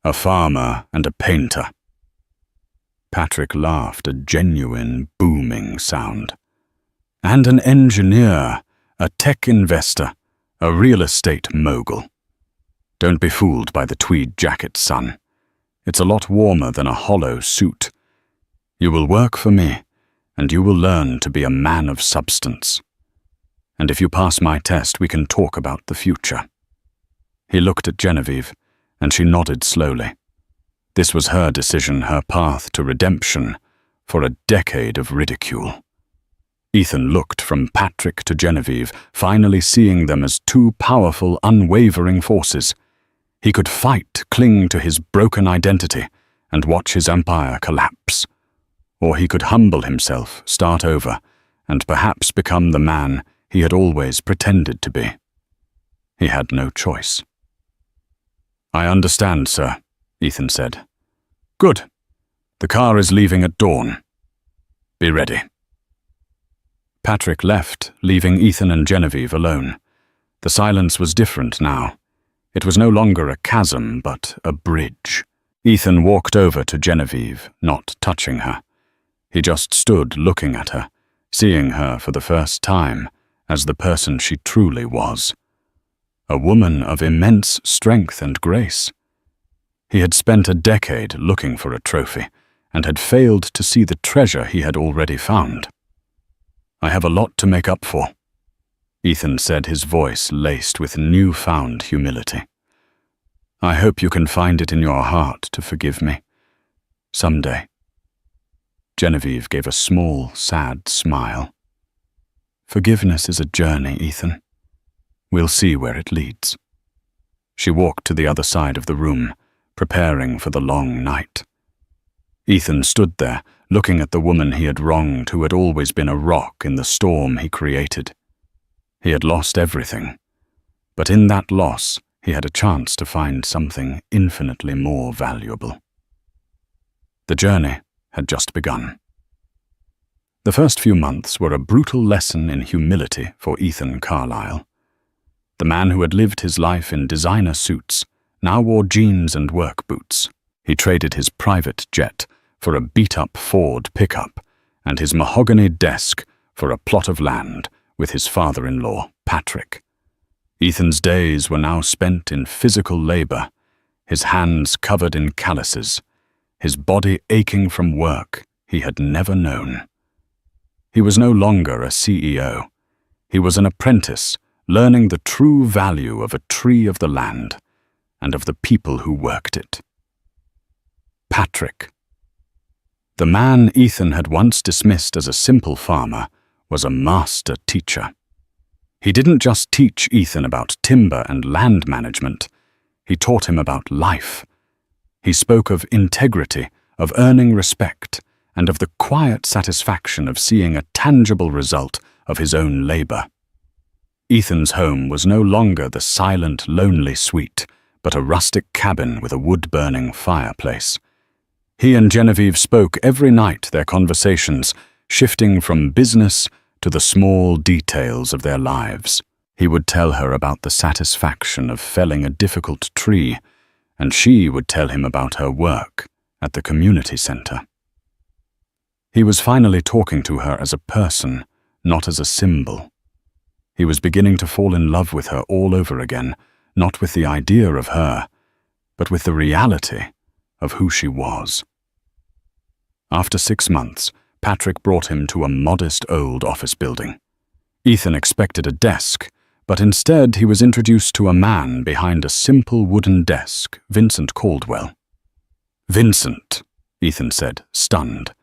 Speaker 1: A farmer and a painter." Patrick laughed, a genuine, booming sound. "And an engineer, a tech investor, a real estate mogul. Don't be fooled by the tweed jacket, son. It's a lot warmer than a hollow suit. You will work for me, and you will learn to be a man of substance. And if you pass my test, we can talk about the future." He looked at Genevieve, and she nodded slowly. This was her decision, her path to redemption, for a decade of ridicule. Ethan looked from Patrick to Genevieve, finally seeing them as two powerful, unwavering forces. He could fight, cling to his broken identity, and watch his empire collapse. Or he could humble himself, start over, and perhaps become the man he had always pretended to be. He had no choice. "I understand, sir," Ethan said. "Good. The car is leaving at dawn. Be ready." Patrick left, leaving Ethan and Genevieve alone. The silence was different now. It was no longer a chasm, but a bridge. Ethan walked over to Genevieve, not touching her. He just stood looking at her, seeing her for the first time as the person she truly was. A woman of immense strength and grace. He had spent a decade looking for a trophy, and had failed to see the treasure he had already found. "I have a lot to make up for," Ethan said, his voice laced with newfound humility. "I hope you can find it in your heart to forgive me. Someday." Genevieve gave a small, sad smile. "Forgiveness is a journey, Ethan. We'll see where it leads." She walked to the other side of the room, preparing for the long night. Ethan stood there, looking at the woman he had wronged, who had always been a rock in the storm he created. He had lost everything, but in that loss he had a chance to find something infinitely more valuable. The journey had just begun. The first few months were a brutal lesson in humility for Ethan Carlyle. The man who had lived his life in designer suits now wore jeans and work boots. He traded his private jet for a beat-up Ford pickup and his mahogany desk for a plot of land with his father-in-law, Patrick. Ethan's days were now spent in physical labor, his hands covered in calluses, his body aching from work he had never known. He was no longer a CEO. He was an apprentice, learning the true value of a tree of the land and of the people who worked it. Patrick. The man Ethan had once dismissed as a simple farmer was a master teacher. He didn't just teach Ethan about timber and land management. He taught him about life. He spoke of integrity, of earning respect, and of the quiet satisfaction of seeing a tangible result of his own labor. Ethan's home was no longer the silent, lonely suite, but a rustic cabin with a wood-burning fireplace. He and Genevieve spoke every night, their conversations shifting from business to the small details of their lives. He would tell her about the satisfaction of felling a difficult tree, and she would tell him about her work at the community center. He was finally talking to her as a person, not as a symbol. He was beginning to fall in love with her all over again, not with the idea of her, but with the reality of who she was. After 6 months, Patrick brought him to a modest old office building. Ethan expected a desk, but instead he was introduced to a man behind a simple wooden desk, Vincent Caldwell. "Vincent," Ethan said, stunned.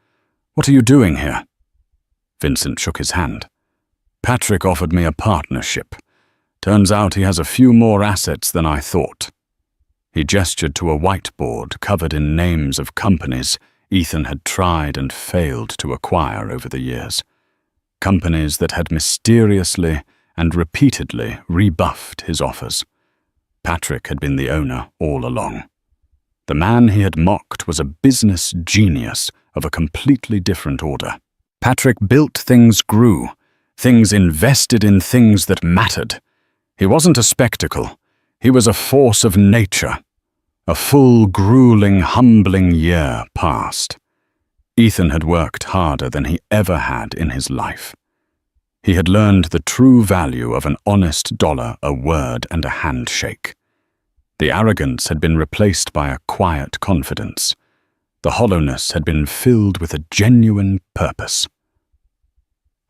Speaker 1: "What are you doing here?" Vincent shook his hand. "Patrick offered me a partnership. Turns out he has a few more assets than I thought." He gestured to a whiteboard covered in names of companies Ethan had tried and failed to acquire over the years. Companies that had mysteriously and repeatedly rebuffed his offers. Patrick had been the owner all along. The man he had mocked was a business genius of a completely different order. Patrick built things grew, things invested in things that mattered. He wasn't a spectacle. He was a force of nature. A full, grueling, humbling year passed. Ethan had worked harder than he ever had in his life. He had learned the true value of an honest dollar, a word, and a handshake. The arrogance had been replaced by a quiet confidence. The hollowness had been filled with a genuine purpose.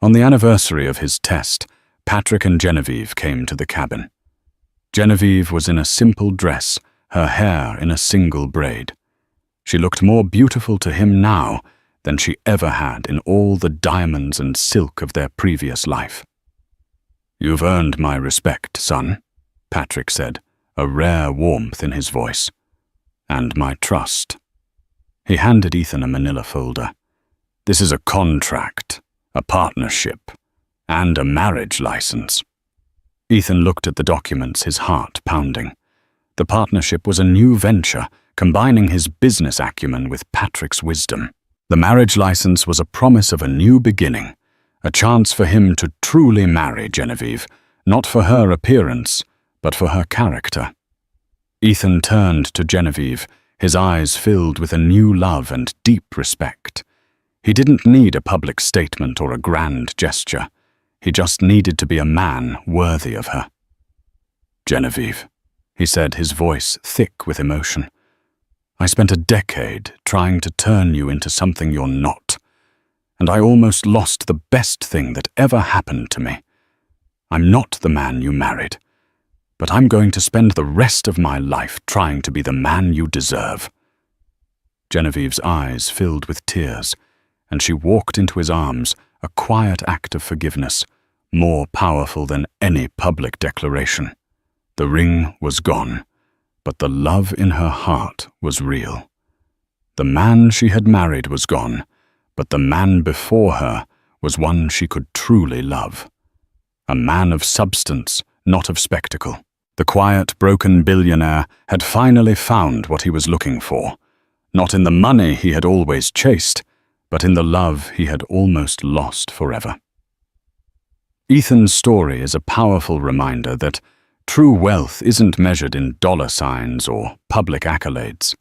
Speaker 1: On the anniversary of his test, Patrick and Genevieve came to the cabin. Genevieve was in a simple dress, her hair in a single braid. She looked more beautiful to him now than she ever had in all the diamonds and silk of their previous life. "You've earned my respect, son," Patrick said, a rare warmth in his voice. "And my trust." He handed Ethan a manila folder. "This is a contract, a partnership, and a marriage license." Ethan looked at the documents, his heart pounding. The partnership was a new venture, combining his business acumen with Patrick's wisdom. The marriage license was a promise of a new beginning, a chance for him to truly marry Genevieve, not for her appearance, but for her character. Ethan turned to Genevieve, his eyes filled with a new love and deep respect. He didn't need a public statement or a grand gesture. He just needed to be a man worthy of her. "Genevieve," he said, his voice thick with emotion, "I spent a decade trying to turn you into something you're not, and I almost lost the best thing that ever happened to me. I'm not the man you married, but I'm going to spend the rest of my life trying to be the man you deserve." Genevieve's eyes filled with tears, and she walked into his arms, a quiet act of forgiveness, more powerful than any public declaration. The ring was gone, but the love in her heart was real. The man she had married was gone, but the man before her was one she could truly love. A man of substance, not of spectacle. The quiet, broken billionaire had finally found what he was looking for, not in the money he had always chased, but in the love he had almost lost forever. Ethan's story is a powerful reminder that true wealth isn't measured in dollar signs or public accolades.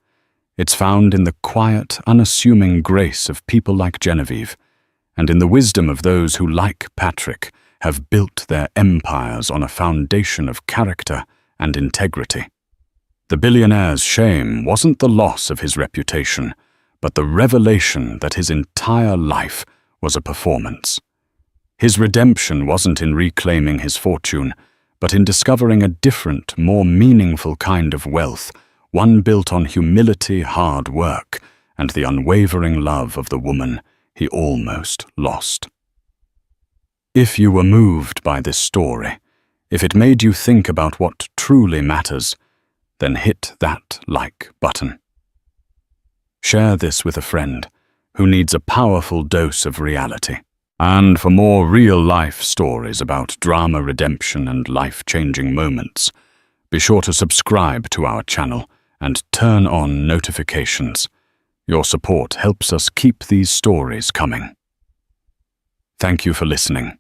Speaker 1: It's found in the quiet, unassuming grace of people like Genevieve, and in the wisdom of those who, like Patrick, have built their empires on a foundation of character and integrity. The billionaire's shame wasn't the loss of his reputation, but the revelation that his entire life was a performance. His redemption wasn't in reclaiming his fortune, but in discovering a different, more meaningful kind of wealth, one built on humility, hard work, and the unwavering love of the woman he almost lost. If you were moved by this story, if it made you think about what truly matters, then hit that like button. Share this with a friend who needs a powerful dose of reality. And for more real-life stories about drama, redemption, and life-changing moments, be sure to subscribe to our channel and turn on notifications. Your support helps us keep these stories coming. Thank you for listening.